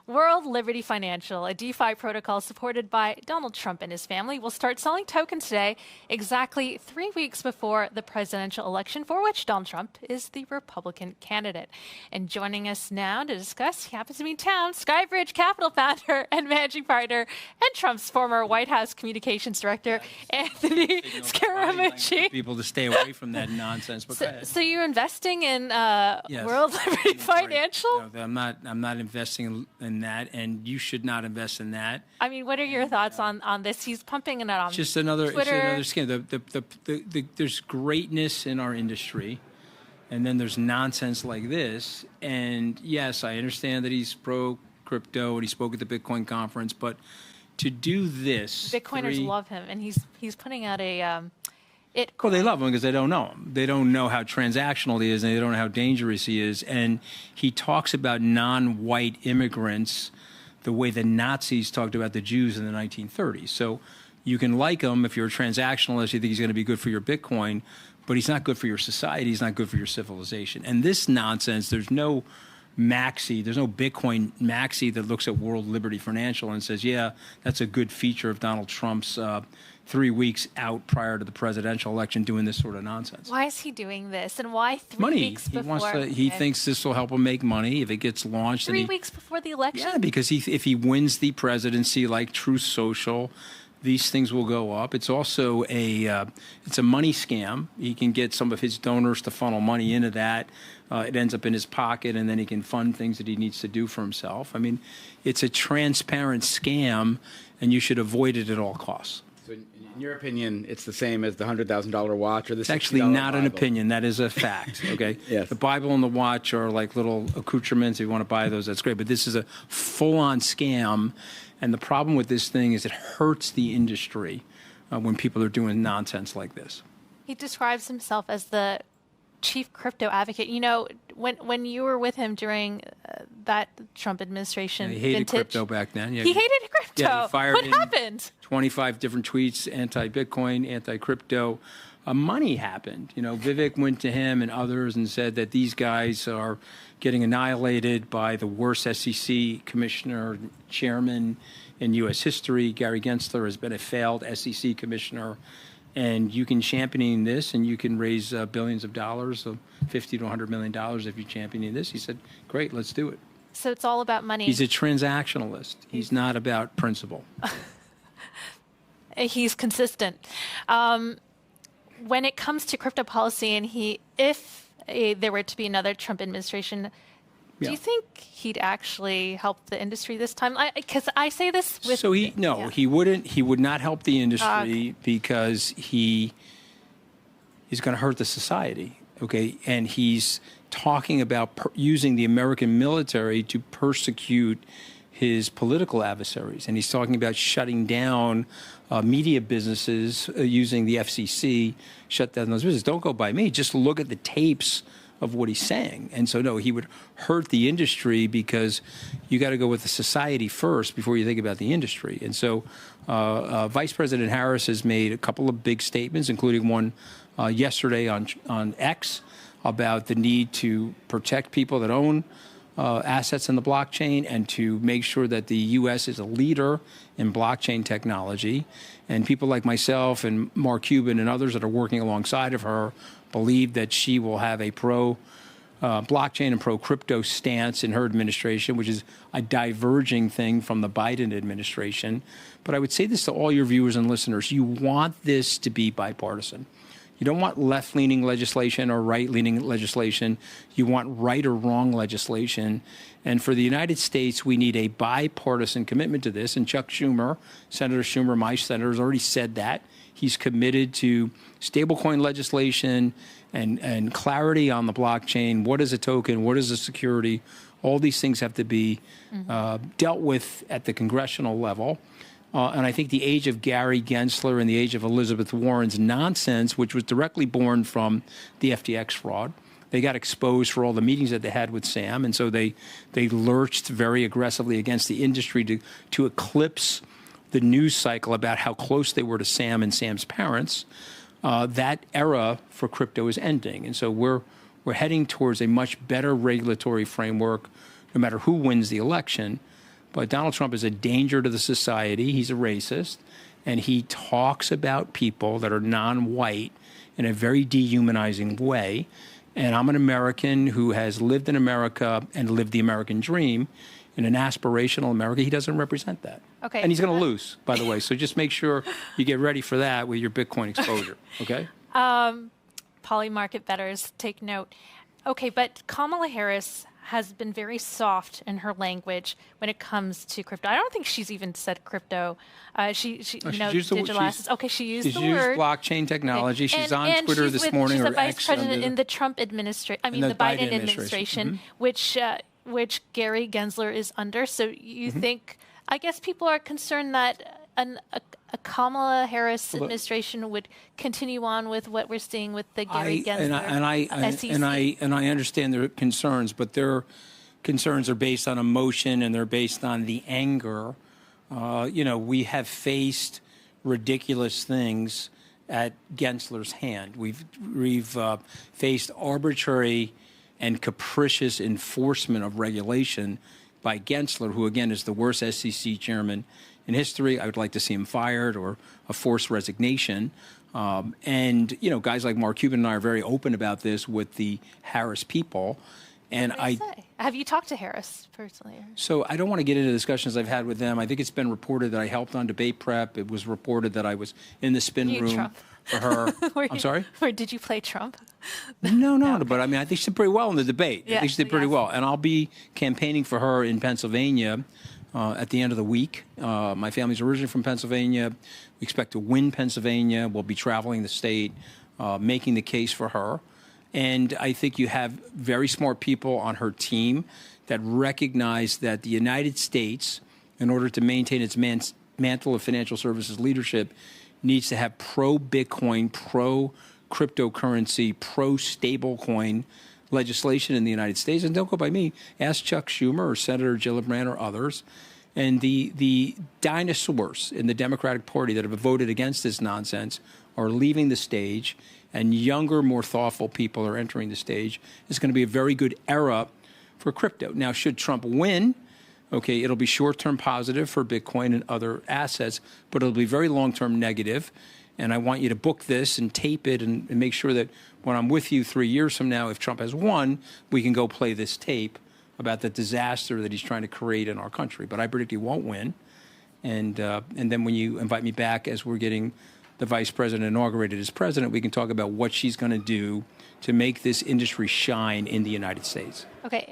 World Liberty Financial, a DeFi protocol supported by Donald Trump and his family, will start selling tokens today, exactly 3 weeks before the presidential election, for which Donald Trump is the Republican candidate. And joining us now to discuss, he happens to be in town, Skybridge Capital founder and managing partner, and Trump's former White House communications director, Anthony Scaramucci. People to stay away from that nonsense. But so you're investing in World Liberty Financial? No, I'm not investing in that, and you should not invest in that. I mean, what are your thoughts on this? He's pumping it on just another, Twitter. It's another scam. There's greatness in our industry, and then there's nonsense like this. And yes, I understand that he's pro crypto and he spoke at the Bitcoin conference, but to do this, Bitcoiners love him, and he's putting out a Well, they love him because they don't know him. They don't know how transactional he is, and they don't know how dangerous he is. And he talks about non-white immigrants the way the Nazis talked about the Jews in the 1930s. So you can like him if you're a transactionalist, you think he's going to be good for your Bitcoin, but he's not good for your society, he's not good for your civilization. And this nonsense, there's no Bitcoin maxi that looks at World Liberty Financial and says, yeah, that's a good feature of Donald Trump's 3 weeks out prior to the presidential election doing this sort of nonsense. Why is he doing this? And why 3 money. weeks before? He thinks this will help him make money if it gets launched. 3 weeks before the election? Yeah, because if he wins the presidency like Truth Social, these things will go up. It's also it's a money scam. He can get some of his donors to funnel money into that. It ends up in his pocket, and then he can fund things that he needs to do for himself. I mean, it's a transparent scam, and you should avoid it at all costs. So in your opinion, it's the same as the $100,000 watch or the $60 It's actually not Bible. an opinion. That is a fact, okay? Yes. The Bible and the watch are like little accoutrements. If you want to buy those, that's great. But this is a full-on scam, and the problem with this thing is it hurts the industry when people are doing nonsense like this. He describes himself as the chief crypto advocate. You know, when you were with him during that Trump administration, he hated crypto back then. Yeah, he hated crypto. Yeah, he fired what happened? 25 different tweets, anti-Bitcoin, anti-crypto. Money happened. You know, Vivek went to him and others and said that these guys are getting annihilated by the worst SEC commissioner, chairman in U.S. history. Gary Gensler has been a failed SEC commissioner. And you can champion this, and you can raise billions of dollars, so $50 to $100 million if you champion this. He said, great, let's do it. So it's all about money. He's a transactionalist. He's not about principle. He's consistent. When it comes to crypto policy, and if there were to be another Trump administration, do you think he'd actually help the industry this time? Because I say this with... So he wouldn't. He would not help the industry because he is going to hurt the society. Okay, and he's talking about using the American military to persecute his political adversaries, and he's talking about shutting down media businesses using the FCC. Shut down those businesses. Don't go by me. Just look at the tapes of what he's saying. And so, no, he would hurt the industry because you got to go with the society first before you think about the industry. And so Vice President Harris has made a couple of big statements, including one yesterday on X about the need to protect people that own assets in the blockchain and to make sure that the U.S. is a leader in blockchain technology. And people like myself and Mark Cuban and others that are working alongside of her believe that she will have a pro-blockchain and pro-crypto stance in her administration, which is a diverging thing from the Biden administration. But I would say this to all your viewers and listeners. You want this to be bipartisan. You don't want left-leaning legislation or right-leaning legislation. You want right or wrong legislation. And for the United States, we need a bipartisan commitment to this. And Chuck Schumer, Senator Schumer, my senator, has already said that. He's committed to stablecoin legislation and clarity on the blockchain. What is a token? What is a security? All these things have to be dealt with at the congressional level. And I think the age of Gary Gensler and the age of Elizabeth Warren's nonsense, which was directly born from the FTX fraud, they got exposed for all the meetings that they had with Sam. And so they lurched very aggressively against the industry to eclipse the news cycle about how close they were to Sam and Sam's parents. That era for crypto is ending. And so we're heading towards a much better regulatory framework, no matter who wins the election. But Donald Trump is a danger to the society. He's a racist. And he talks about people that are non-white in a very dehumanizing way. And I'm an American who has lived in America and lived the American dream. In an aspirational America, he doesn't represent that. Okay. And he's going to lose, by the way. So just make sure you get ready for that with your Bitcoin exposure, okay? Poly market bettors, take note. Okay, but Kamala Harris has been very soft in her language when it comes to crypto. I don't think she's even said crypto. She digital assets. Okay, she used the word. She's used blockchain technology. Okay. She's on Twitter this morning. She's a vice president in the Trump administration. I mean, the Biden administration, Mm-hmm. which Gary Gensler is under. So you think? I guess people are concerned that a Kamala Harris administration would continue on with what we're seeing with the Gary Gensler SEC. And I understand their concerns, but their concerns are based on emotion and they're based on the anger. We have faced ridiculous things at Gensler's hand. We've faced arbitrary and capricious enforcement of regulation by Gensler, who again is the worst SEC chairman in history. I would like to see him fired or a forced resignation. And guys like Mark Cuban and I are very open about this with the Harris people. And have you talked to Harris personally? So I don't want to get into discussions I've had with them. I think it's been reported that I helped on debate prep. It was reported that I was in the spin room Trump? For her. I'm sorry? Or did you play Trump? No. But I mean, I think she did pretty well in the debate. Yeah, I think she did pretty well. And I'll be campaigning for her in Pennsylvania at the end of the week. My family's originally from Pennsylvania. We expect to win Pennsylvania. We'll be traveling the state, making the case for her. And I think you have very smart people on her team that recognize that the United States, in order to maintain its mantle of financial services leadership, needs to have pro-Bitcoin, pro-cryptocurrency, pro-stablecoin legislation in the United States. And don't go by me. Ask Chuck Schumer or Senator Gillibrand or others. And the dinosaurs in the Democratic Party that have voted against this nonsense are leaving the stage, and younger, more thoughtful people are entering the stage. It's going to be a very good era for crypto. Now, should Trump win, okay, it'll be short-term positive for Bitcoin and other assets, but it'll be very long-term negative. And I want you to book this and tape it and make sure that when I'm with you 3 years from now, if Trump has won, we can go play this tape about the disaster that he's trying to create in our country. But I predict he won't win. And then when you invite me back as we're getting the vice president inaugurated as president, we can talk about what she's going to do to make this industry shine in the United States. Okay.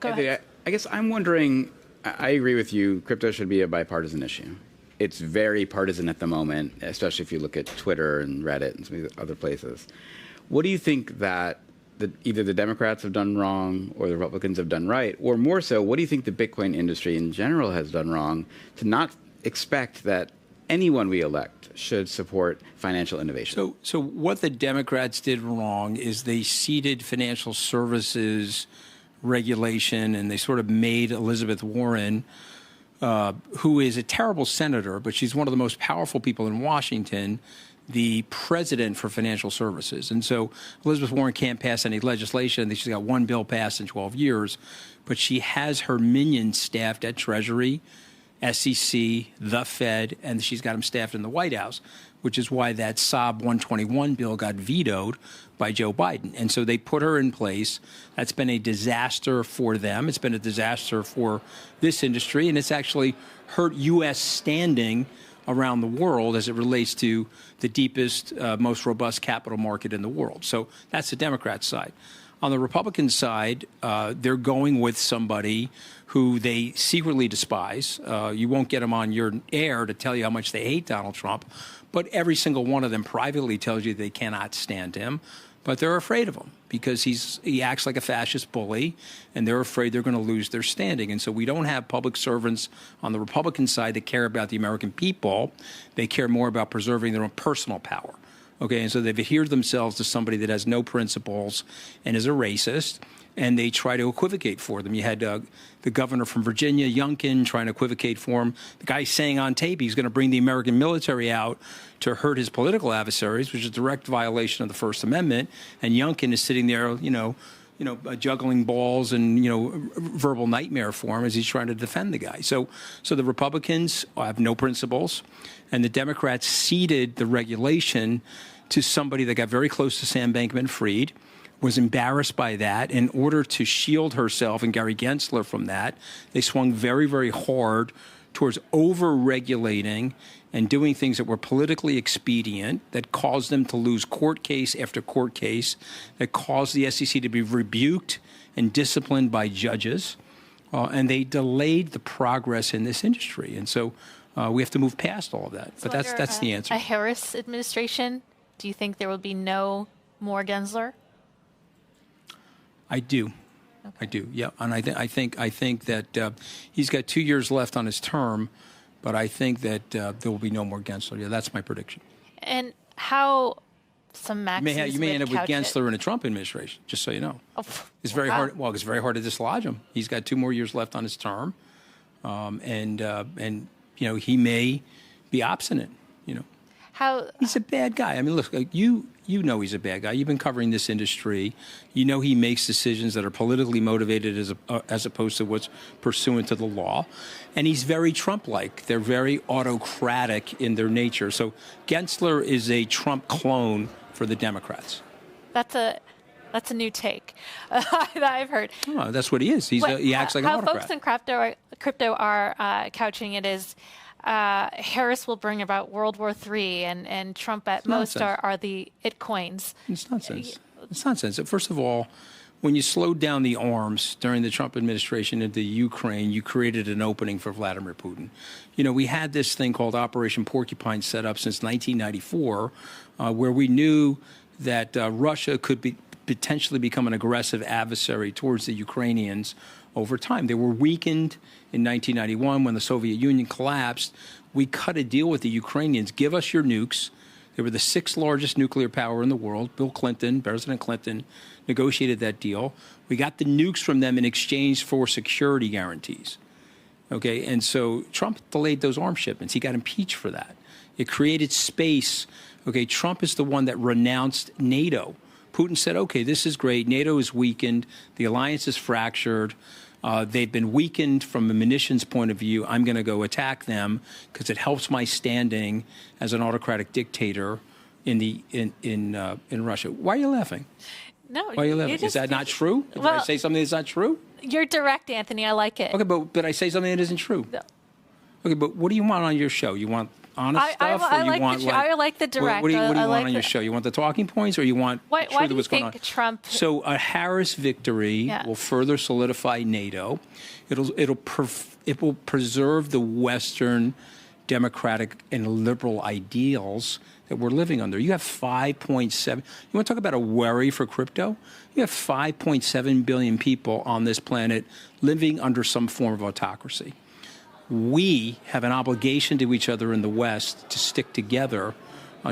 Go ahead. I guess I'm wondering, I agree with you, crypto should be a bipartisan issue. It's very partisan at the moment, especially if you look at Twitter and Reddit and some of the other places. What do you think that either the Democrats have done wrong or the Republicans have done right? Or more so, what do you think the Bitcoin industry in general has done wrong to not expect that anyone we elect should support financial innovation? So what the Democrats did wrong is they ceded financial services regulation, and they sort of made Elizabeth Warren, who is a terrible senator, but she's one of the most powerful people in Washington, the president for financial services. And so Elizabeth Warren can't pass any legislation. She's got one bill passed in 12 years, but she has her minions staffed at Treasury, SEC, the Fed, and she's got them staffed in the White House, which is why that Sob 121 bill got vetoed by Joe Biden. And so they put her in place. That's been a disaster for them. It's been a disaster for this industry, and it's actually hurt U.S. standing around the world as it relates to the deepest, most robust capital market in the world. So that's the Democrat side. On the Republican side, they're going with somebody who they secretly despise. You won't get them on your air to tell you how much they hate Donald Trump, but every single one of them privately tells you they cannot stand him. But they're afraid of him because he acts like a fascist bully, and they're afraid they're going to lose their standing. And so we don't have public servants on the Republican side that care about the American people. They care more about preserving their own personal power. Okay, and so they've adhered themselves to somebody that has no principles and is a racist, and they try to equivocate for them. You had the governor from Virginia, Youngkin, trying to equivocate for him. The guy saying on tape he's going to bring the American military out to hurt his political adversaries, which is a direct violation of the First Amendment. And Youngkin is sitting there, juggling balls and, verbal nightmare for him as he's trying to defend the guy. So the Republicans have no principles, and the Democrats ceded the regulation to somebody that got very close to Sam Bankman-Fried, was embarrassed by that. In order to shield herself and Gary Gensler from that, they swung very, very hard towards over-regulating and doing things that were politically expedient, that caused them to lose court case after court case, that caused the SEC to be rebuked and disciplined by judges, and they delayed the progress in this industry. And so we have to move past all of that. But that's the answer. A Harris administration, do you think there will be no more Gensler? I do. Okay. I do. Yeah, and I think that he's got 2 years left on his term, but I think that there will be no more Gensler. Yeah, that's my prediction. And how some maxes you may end up with Gensler in a Trump administration, just so you know. Oh, it's very hard. Well, it's very hard to dislodge him. He's got 2 more years left on his term, and he may be obstinate. How he's a bad guy. I mean, look, you know he's a bad guy. You've been covering this industry. You know he makes decisions that are politically motivated as opposed to what's pursuant to the law. And he's very Trump-like. They're very autocratic in their nature. So Gensler is a Trump clone for the Democrats. That's a new take that I've heard. Oh, that's what he is. He acts like an autocrat. How folks in crypto are couching it is Harris will bring about World War III, and Trump at most are the it coins. It's nonsense. It's nonsense. First of all, when you slowed down the arms during the Trump administration into Ukraine, you created an opening for Vladimir Putin. We had this thing called Operation Porcupine set up since 1994, where we knew that Russia could potentially become an aggressive adversary towards the Ukrainians over time. They were weakened in 1991 when the Soviet Union collapsed. We cut a deal with the Ukrainians. Give us your nukes. They were the 6th largest nuclear power in the world. President Clinton, negotiated that deal. We got the nukes from them in exchange for security guarantees. Okay, and so Trump delayed those arms shipments. He got impeached for that. It created space. Okay, Trump is the one that renounced NATO. Putin said, okay, this is great. NATO is weakened. The alliance is fractured. They've been weakened from a munitions point of view. I'm going to go attack them because it helps my standing as an autocratic dictator in Russia. Why are you laughing? No. Why are you laughing? Is that not true? Did I say something that's not true? You're direct, Anthony. I like it. Okay, but I say something that isn't true. No. Okay, but what do you want on your show? You want honest stuff, or you want I like the direct. What do you want on your show? You want the talking points, or you want why do you think Trump? So a Harris victory will further solidify NATO. It will preserve the Western democratic and liberal ideals that we're living under. You have 5.7. You want to talk about a worry for crypto? You have 5.7 billion people on this planet living under some form of autocracy. We have an obligation to each other in the West to stick together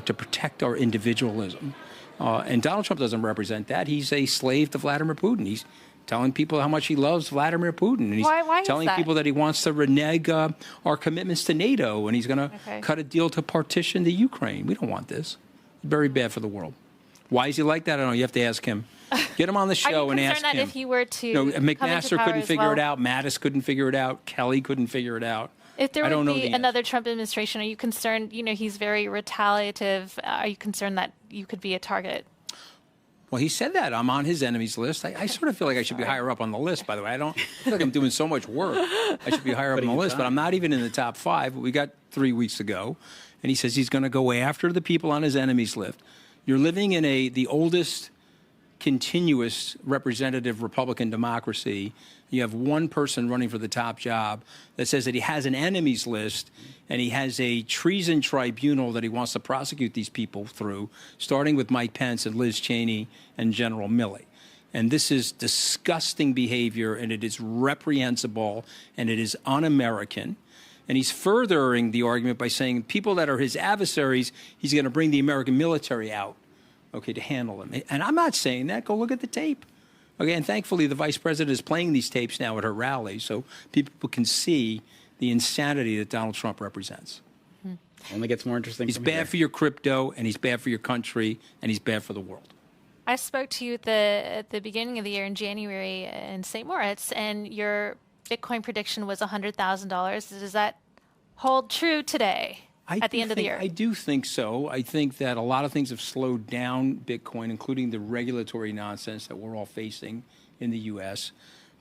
to protect our individualism. And Donald Trump doesn't represent that. He's a slave to Vladimir Putin. He's telling people how much he loves Vladimir Putin. And he's telling people that he wants to renege our commitments to NATO, and he's going to cut a deal to partition the Ukraine. We don't want this. Very bad for the world. Why is he like that? I don't know. You have to ask him. Get him on the show and ask him. That if he were to McMaster couldn't figure it out. Mattis couldn't figure it out. Kelly couldn't figure it out. If there would be another Trump administration, are you concerned? He's very retaliative. Are you concerned that you could be a target? Well, he said that. I'm on his enemies list. I sort of feel like I should be higher up on the list, by the way. I feel like I'm doing so much work. I should be higher up on the list, but I'm not even in the top 5. But we got 3 weeks to go. And he says he's going to go after the people on his enemies list. You're living in the oldest continuous representative Republican democracy. You have one person running for the top job that says that he has an enemies list and he has a treason tribunal that he wants to prosecute these people through, starting with Mike Pence and Liz Cheney and General Milley. And this is disgusting behavior, and it is reprehensible, and it is un-American. And he's furthering the argument by saying people that are his adversaries, he's going to bring the American military out, to handle them. And I'm not saying that. Go look at the tape. Okay, and thankfully the vice president is playing these tapes now at her rallies so people can see the insanity that Donald Trump represents. Only gets more interesting. He's bad for your crypto, and he's bad for your country, and he's bad for the world. I spoke to you at the beginning of the year in January in St. Moritz, and your Bitcoin prediction was $100,000. Does that hold true today at the end of the year? I do think so. I think that a lot of things have slowed down Bitcoin, including the regulatory nonsense that we're all facing in the U.S.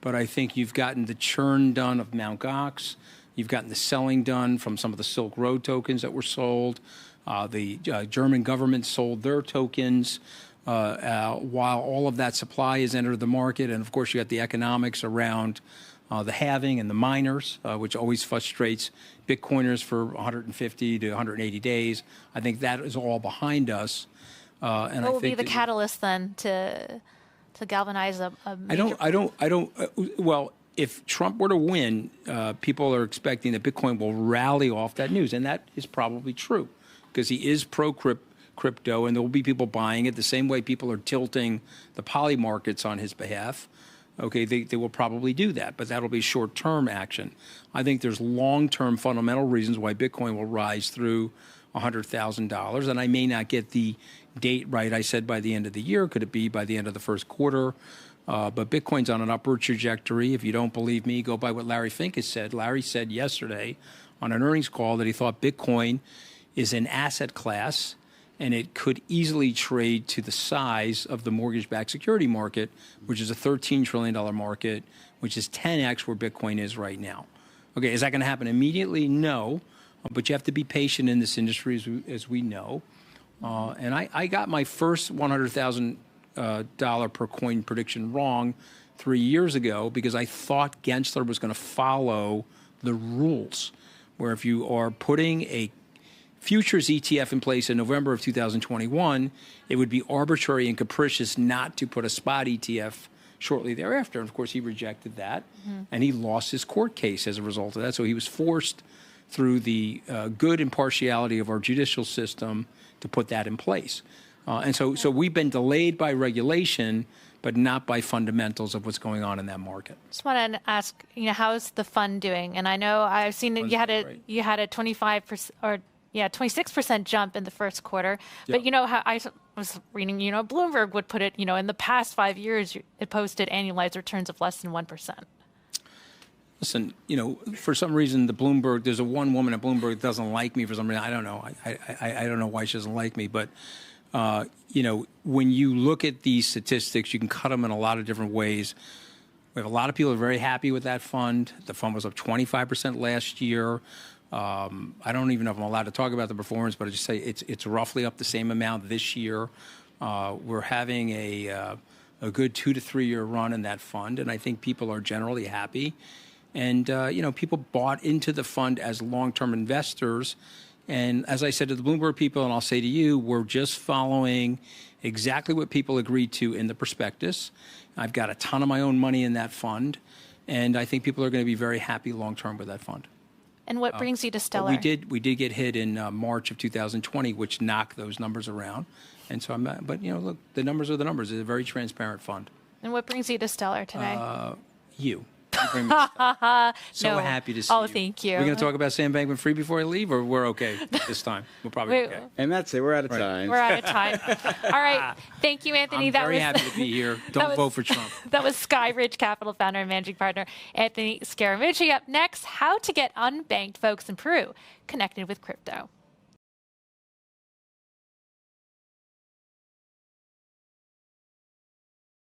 But I think you've gotten the churn done of Mt. Gox. You've gotten the selling done from some of the Silk Road tokens that were sold. The German government sold their tokens while all of that supply has entered the market. And, of course, you got the economics around the halving and the miners, which always frustrates Bitcoiners for 150 to 180 days. I think that is all behind us. And what will be the catalyst then to galvanize a major... Well, if Trump were to win, people are expecting that Bitcoin will rally off that news. And that is probably true because he is pro-crypto, and there will be people buying it the same way people are tilting the poly markets on his behalf. Okay, they will probably do that, but that'll be short-term action. I think there's long-term fundamental reasons why Bitcoin will rise through $100,000, and I may not get the date right. I said by the end of the year. Could it be by the end of the first quarter? But Bitcoin's on an upward trajectory. If you don't believe me, go by what Larry Fink has said. Larry said yesterday on an earnings call that he thought Bitcoin is an asset class, and it could easily trade to the size of the mortgage-backed security market, which is a $13 trillion market, which is 10x where Bitcoin is right now. Okay, is that going to happen immediately? No, but you have to be patient in this industry, as we know. And I got my first $100,000 per coin prediction wrong 3 years ago because I thought Gensler was going to follow the rules, where if you are putting a futures ETF in place in November of 2021, it would be arbitrary and capricious not to put a spot ETF shortly thereafter. And of course, he rejected that, and he lost his court case as a result of that. So he was forced through the good impartiality of our judicial system to put that in place. And so we've been delayed by regulation, but not by fundamentals of what's going on in that market. Just want to ask, how's the fund doing? And I know I've seen that you had a 25% or 26% jump in the first quarter. But how I was reading, Bloomberg would put it, in the past 5 years, it posted annualized returns of less than 1%. Listen, for some reason, there's one woman at Bloomberg that doesn't like me for some reason. I don't know. I don't know why she doesn't like me. But, when you look at these statistics, you can cut them in a lot of different ways. We have a lot of people who are very happy with that fund. The fund was up 25% last year. I don't even know if I'm allowed to talk about the performance, but I just say it's roughly up the same amount this year. We're having a good 2 to 3 year run in that fund, and I think people are generally happy. And, people bought into the fund as long-term investors. And as I said to the Bloomberg people, and I'll say to you, we're just following exactly what people agreed to in the prospectus. I've got a ton of my own money in that fund, and I think people are going to be very happy long-term with that fund. And what brings you to Stellar? We did get hit in March of 2020, which knocked those numbers around. And so look, the numbers are the numbers. It's a very transparent fund. And what brings you to Stellar today? You. Happy to see you. Oh, thank you. We're going to talk about Sam Bankman-Fried before I leave, or we're okay this time? We'll probably be okay. And that's it. We're out of time. We're out of time. All right. Thank you, Anthony. I'm very happy to be here. Don't vote for Trump. That was Skybridge Capital founder and managing partner Anthony Scaramucci. Up next, how to get unbanked folks in Peru connected with crypto.